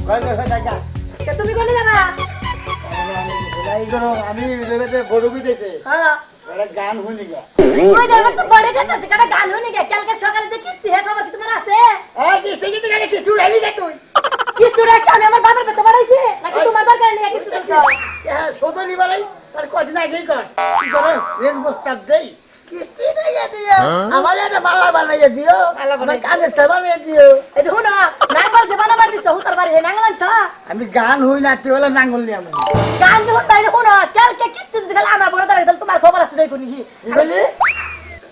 তুমি কোনে যাবা? আমি গরু বিদেছে হ্যাঁ গান শুনি গে ওই দেখো তো বড় কথা যেটা গান হইনি গে কালকে সকালে যে কিস্তি হে খবর কি তোমার আছে? কিস্তি কি তুই কিস্তি উড়ালি গে তুই কিস্তিটা কি আমি আমার বাবার পেতে বাড়াইছি নাকি তোমার দরকার নেই কিস্তি চলছো? হ্যাঁ সদলি বাড়াই তার কদিন আগেই কর কি করে রেল প্রস্তাব দেই কিস্তি নিয়ে দিও আমার একটা মালা বানাইয়ে দিও আমার কানের টা বানিয়ে দিও এই দেখো না নাঙ্গল যে বানাবার দিছো হুতার বাড়ি হে নাঙ্গল আনছো? আমি গান হই না তুই হলে নাঙ্গল নিয়ে আমি গান যখন তাই দেখো না কালকে কিস্তি দিতে গেলে আমার বড় দাঁড়িয়ে তোমার খবর আছে দেখো নি বলি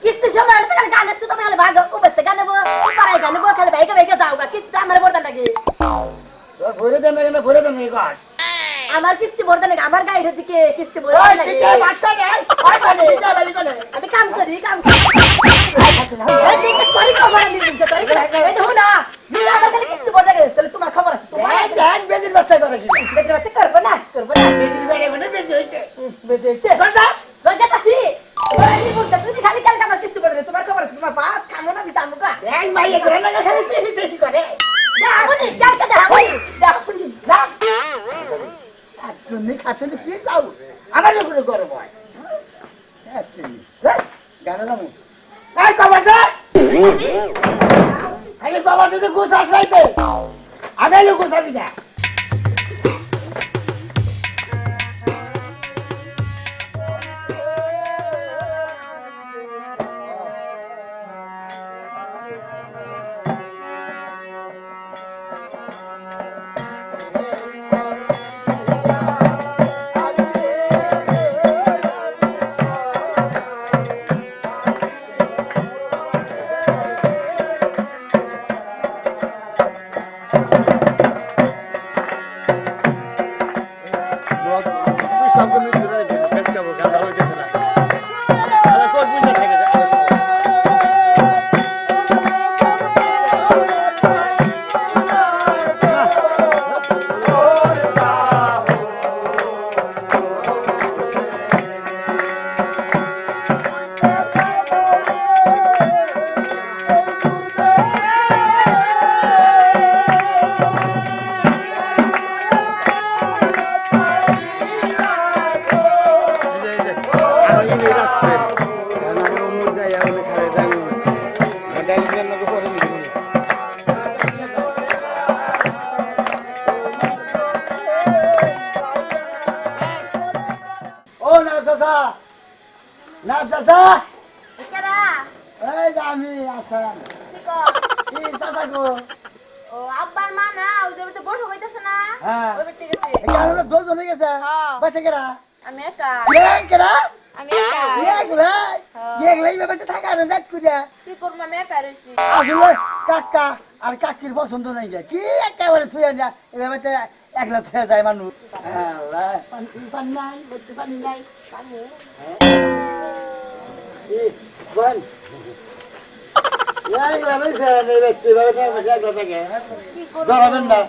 কিস্তি সময় আনতে গেলে গান আসছে তুমি খালি ভাগ উপস্থিত গান নেবো পাড়ায় গান নেবো খালি ভাইকে ভাইকে যাও গা কিস্তি আমার বড় দাঁড় লাগে তোর ভরে দেন না কেন ভরে দেন এই গাছ আমার কিস্তি বড় দাঁড় আমার গাড়ির দিকে কিস্তি বড় ওই লাগে চিকে বাচ্চা নাই ওই মানে চিকে বলি কোনে আমি কাম করি এই দিকে করি খবর দিচ্ছ করি এই দেখো না যদি আমার খালি কিস্তি বড় লাগে তাহলে তোমার খবর আছে তোমার দেখ বেজির বাচ্চা করে কি বেজে বাচ্চা করবো না বেজির বেড়ে মানে বেজি হইছে বেজেছে দরজা তাসি ওই বুঝছ তুই খালি কালকে আমার কিস্তি বড় তোমার খবর আছে তোমার ভাত খামো না বিচামু কা দেখ মাইয়ে করে না খাইছে কি করে দেখুনি কালকে দেখুনি খাচ্ছনি খাচ্ছনি কি চাও আমার উপরে গরম হয় খাচ্ছনি গানা নামু এই কবার দে আগে কবার দিতে গুছ আসলাইতে আমি লোক গুছ আমি না আমি আসাম কি চাচা গো ও আব্বার মা না ওই যে তো বড় হইতাছে না হ্যাঁ ওই বেটে গেছে আমরা দুজন হয়ে গেছে বাচ্চা কেরা আমি একা কেরা আমি একা একলাই বেঁচে থাকা আর রাত করিয়া কি করব আমি একা রইছি আসলে কাকা আর কাকির পছন্দ নাই গে কি একেবারে থুয়ে না এভাবে একলা থুয়ে যায় মানুষ আল্লাহ পানি নাই বলতে পানি নাই পানি বল ধরাবেন না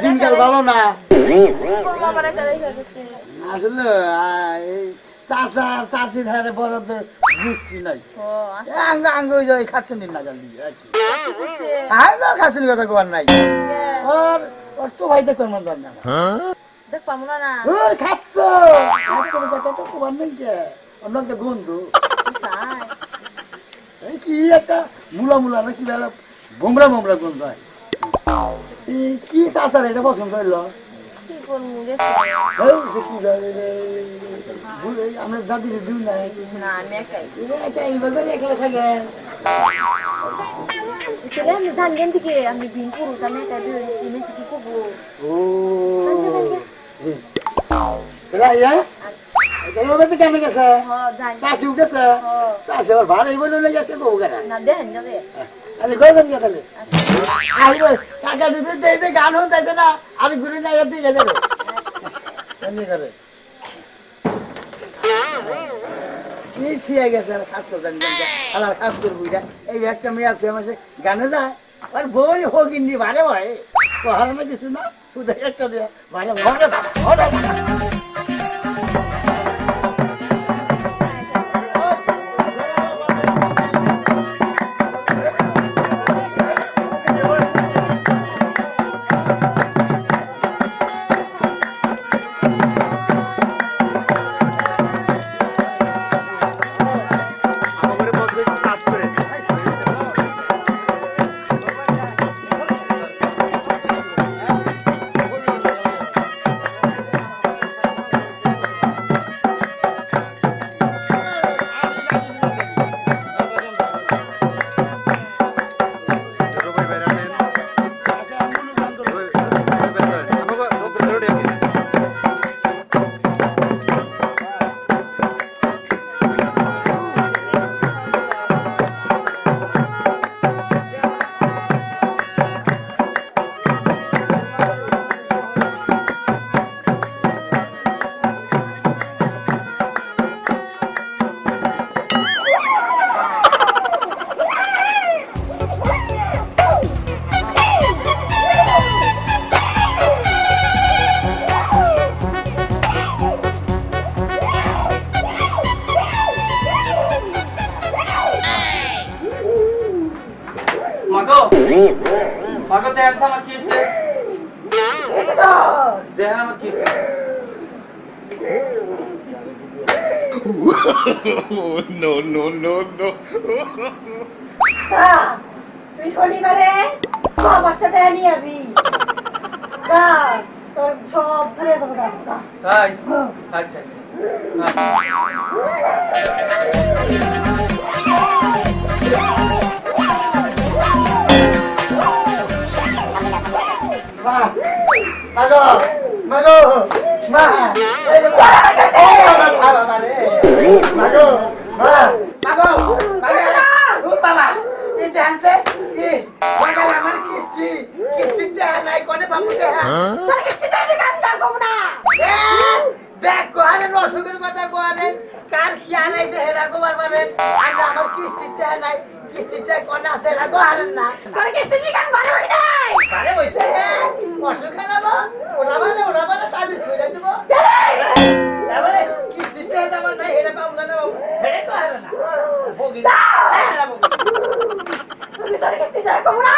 দিনকাল ভালো না আসলে চাষা চাষি ধারে বড়দের বৃষ্টি নাই আঙ্গ খাচ্ছনি না জানি খাচ্ছনি কথা কবার নাই ওর ওর তো ভাই দেখবেন মন না ওর খাচ্ছ কথা তো কবার নাই কে অন্য একটা বন্ধু কি একটা মুলা মুলা না কি বেলা বোমরা বোমরা গন্ধ হয় কি চাষার এটা পছন্দ হইল আমরা দাদির দিও নাই একলা থাকেন আমি জানবেন থেকে আমি বিন পুরুষ আমি একা দিয়েছি মেয়ে কি করবো কেমন গেছে চাষিও গেছে চাষি আবার ভাড়া বলে গেছে গো না দেখেন যাবে গেলেন গে তাহলে আইব কাকা দিদি দেইতে গান হন তাইছে না আমি ঘুরে না এর দিকে যাবে এমনি করে কি ছিয়া গেছে আর খাচ্ছ জানি আর খাচ্ছ বুঝা এই একটা মেয়ে আছে আমার গানে যায় আর বই হোকিনি ভারে ভাই তো হারানো কিছু না উদয় একটা ভারে ভারে দেখেন আমার কি no, no, no, no. তুই শনিবারে 5-5টা টাকা নিয়ে যাবি যা তোর সব ফেলে দেবো না তাই আচ্ছা আচ্ছা মা মাগো মাগো মা এই যে বাবা রে মাগো মা মাগো ও বাবা এই জানছে কি মাগো আমার কিস্তি নাই কোনে বাবু রে তোর কিস্তি টাকা আমি যাবো না দেখ কোহারে রসুকের কথা কোহারে কার কি আনাইছে হেরা গোবার বলেন আর আমার কিস্তিটা নাই কিস্তিটা কোন আছে হেরা গোহারেন না তোর কিস্তি টাকা আমি ভালো হই নাই আরে হইছে অসুখ খারাপ ওরা বলে তাবিজ কইরা দিব এবারে কিস্তিটা আমার নাই হেরা পাম না বাবু হেরে কোহারে না ভোগি হেরা ভোগি আমি তোর কিস্তি টাকা কম না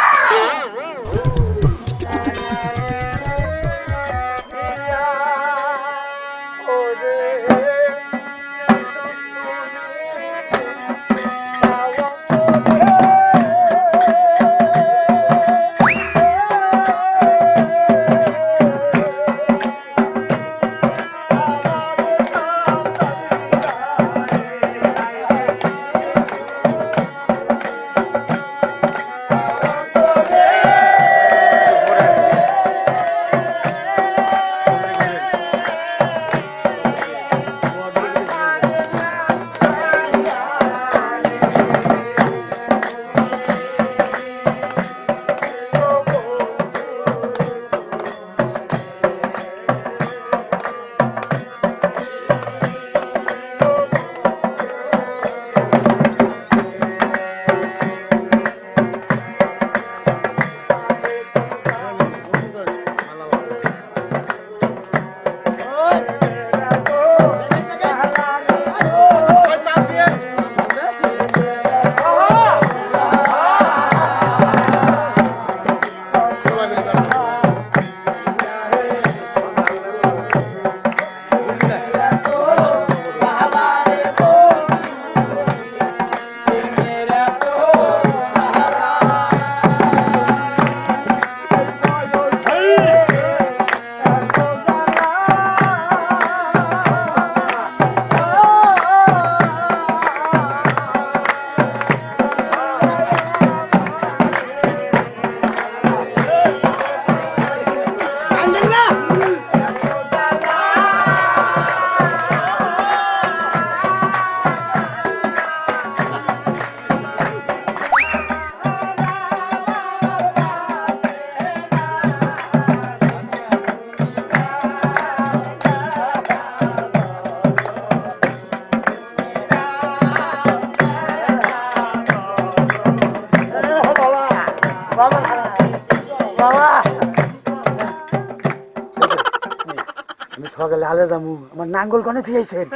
সকালে আলে যামু আমার নাঙ্গল কোনে থিয়েছেন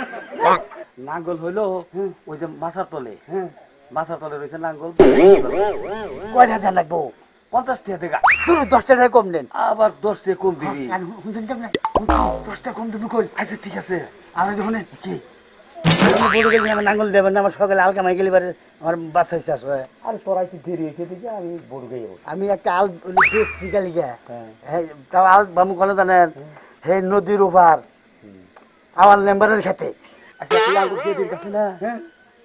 নাঙ্গল হইলো ওই যে মাছার তলে মাছার তলে রয়েছে নাঙ্গল কয়টা দেন লাগবো 50 টাকা দেখা তুই 10 টাকা কম দেন আবার 10 টাকা কম দিবি আর হুনছেন কেমনে 10 টাকা কম দিবি কই আচ্ছা ঠিক আছে আমি যখন কি আমি বলে গেছি আমার নাঙ্গল দেবেন না আমার সকালে আলকা মাই গেলে পারে আমার বাচ্চা চাষ হয় আর তোরাই তো দেরি হয়েছে দেখি আমি বড় গাই আমি একটা আল লিখে লিখে হ্যাঁ তাও আল বামু কোনে জানেন হে নদীর ওপার আমার নাম্বারের খেতে আচ্ছা তুই আঙ্গুল দিয়ে দিন কাছে না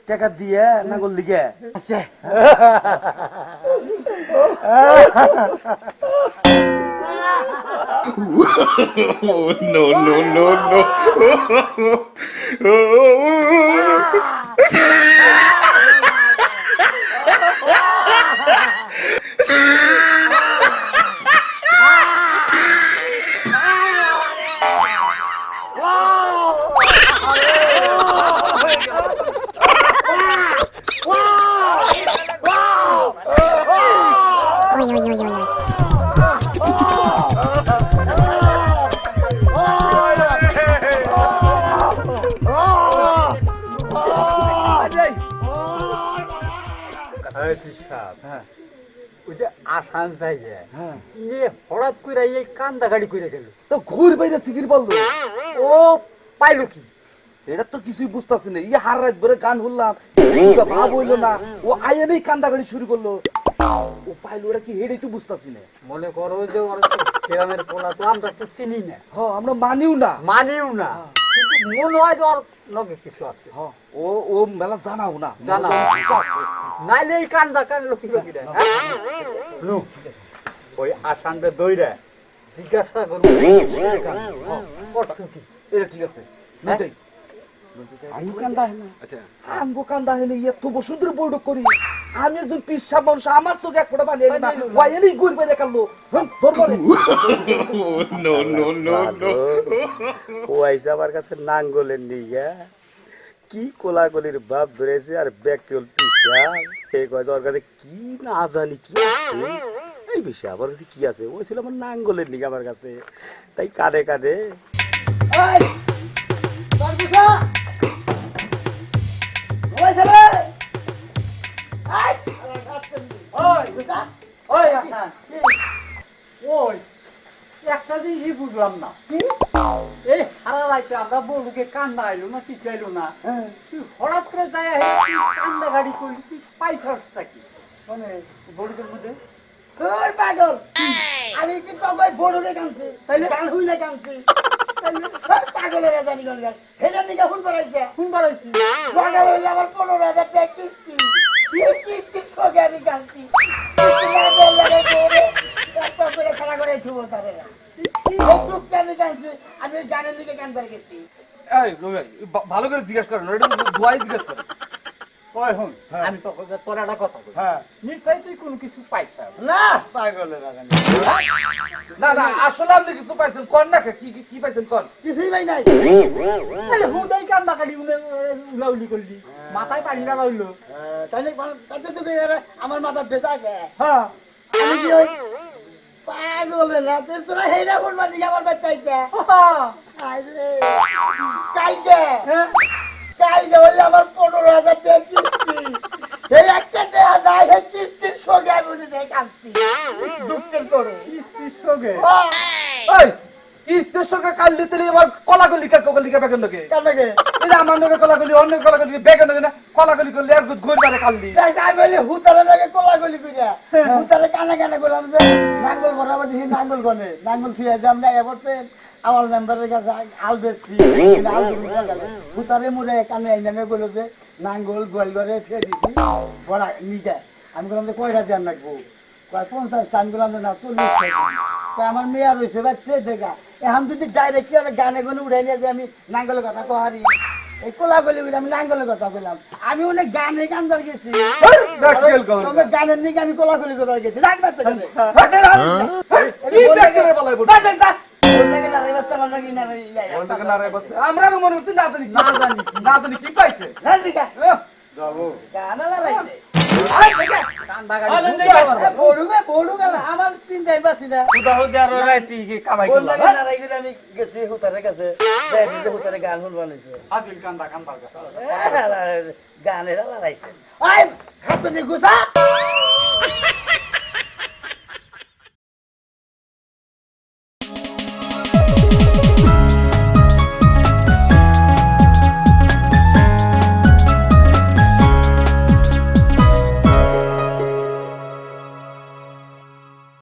টাকা দিয়ে নাঙ্গল লিগে আচ্ছা no, no, no, no. আসান চাইছে হ্যাঁ ইয়ে হঠাৎ করে এই কান্দা গাড়ি করে গেল তো ঘুর বাইরে সিগির বললো ও পাইলো কি এটা তো কিছুই বুঝতেছি না ইয়ে হার রাত ধরে গান শুনলাম ভাব হইলো না ও আইনেই কান্দাগাড়ি শুরু করলো ও পাইলো ওরা কি হেডেই তো বুঝতেছি না মনে করো যে ওর গ্রামের পোলা তো আমরা তো চিনি না হ্যাঁ আমরা মানিও না মানিও না কিন্তু মনে হয় যে ওর লগে কিছু আছে হ্যাঁ ও ও মেলা জানাও না জানা নাইলে এই কান্দা কানলো কি লোক ওই আসানটা দইরা জিজ্ঞাসা করবো অর্থ কি এটা ঠিক আছে নইটাই আমি কান্দা হয় না আচ্ছা আমগো কান্দা হয় না এত বসুন্ধর বৈঠক করি আমি একজন পিসা মানুষ আমার চোখে এক ফোঁটা পানি এলি না ওই এনেই ঘুর বাইরে কাটলো ধরবো Oh, no, no, no, no. ও আইসা আমার কাছে নাঙ্গলের নিয়ে কি কোলাকলির বাপ ধরেছে আর ব্যাকেল পিসা এই কয় ওর কাছে কি না জানি কি আছে এই বিষয় আমার কাছে কি আছে ওই ছিল আমার নাঙ্গলের নিয়ে আমার কাছে তাই কাঁদে কাঁদে এই তোর বুঝা ওই ছেলে এই ওই বুঝা ওই আসান ওই একটা জিনিসই বুঝলাম না এই সারা রাইতে আমরা বউকে কান্দা আইলো না কিছু আইলো না তুই হঠাৎ করে যায় কান্দা গাড়ি করলি তুই পাইছস নাকি মানে বড়ুকের মধ্যে তোর পাগল আমি কি তোকে বড়কে কানছি তাইলে গান হই না কানছি পাগলের জানি কোন গান হেজার নিকে ফোন করাইছে কোন বাড়াইছি সকাল হইলে আমার 15,000 টাকা কিস্তি কি কিস্তির সঙ্গে আমি কানছি কিস্তি না বললে করে একটা করে খাড়া করে ছুবো তারে এই দুঃখ কানি কানছি আমি ওই গানের দিকে কান করে গেছি এই ভালো করে জিজ্ঞাসা করেন এটা ধোয়াই জিজ্ঞাসা করেন ওই হন আমি তো তোর একটা কথা বলি হ্যাঁ নিশ্চয়ই তুই কোনো কিছু পাইছিস না পাগলের জানি না না আসলে আপনি কিছু পাইছেন কোন না কি কি পাইছেন কোন কিছুই ভাই নাই তাহলে হুদাই কান্দা গাড়ি উলাউলি করলি মাথায় পানি না হইলো তাইলে তাতে তো আমার মাথা বেচা গে হ্যাঁ আমি কি ওই পাগলের রাতে তোরা হেরা করবা দিকে আমার বাচ্চা আইছে আরে কালকে কালকে বললে আমার 15,000 টাকা কিস্তি এই একটা টাকা নাই এই কিস্তির সঙ্গে আমি উঠে কাঁদছি দুঃখের চড়ে কিস্তির সঙ্গে এই কিস্তের সঙ্গে কাল দিতে এবার কলাগলি কাকলিকা বেগন লোকে কালকে এই যে আমার লোকে কলাগলি অন্য কলাগলি বেগন লোকে না কলাগলি করলে আর ঘুর বারে কালদি আমি বলি হুতারে লাগে কোলাগুলি কইরা হুতারে কানা কানা করলাম যে নাঙ্গল বরাবর দিছি নাঙ্গল গনে নাঙ্গল থিয়া যে আমরা এবারে আমার মেম্বারের কাছে আল বেচছি আল হুতারে মুড়ে কানে আইনামে বলল যে নাঙ্গল গোয়াল ঘরে ঠেয়ে দিছি বড়া নিটা আমি বললাম যে কয়টা দেন রাখবো কয় 50 আমি বললাম না 40 কয় আমার মেয়া রয়েছে ভাই ট্রে দেখা এখন যদি ডাইরেক্ট গানে গনে উড়াই নিয়ে যে আমি নাঙ্গলের কথা কহারি এই কোলাগুলি আমি নাঙ্গলের কথা বললাম আমি অনেক গানে গান গেছি তবে গানের নিকে আমি কোলাগুলি করে গেছি জানবার তো আমরা মনে হচ্ছে না জানি না জানি কি পাইছে আমার চিন্তাই পাচ্ছি না আমি গেছি হুতারের কাছে হুতারে গান শুন বানাইছে গানের লড়াইছে খাতুনি গুছা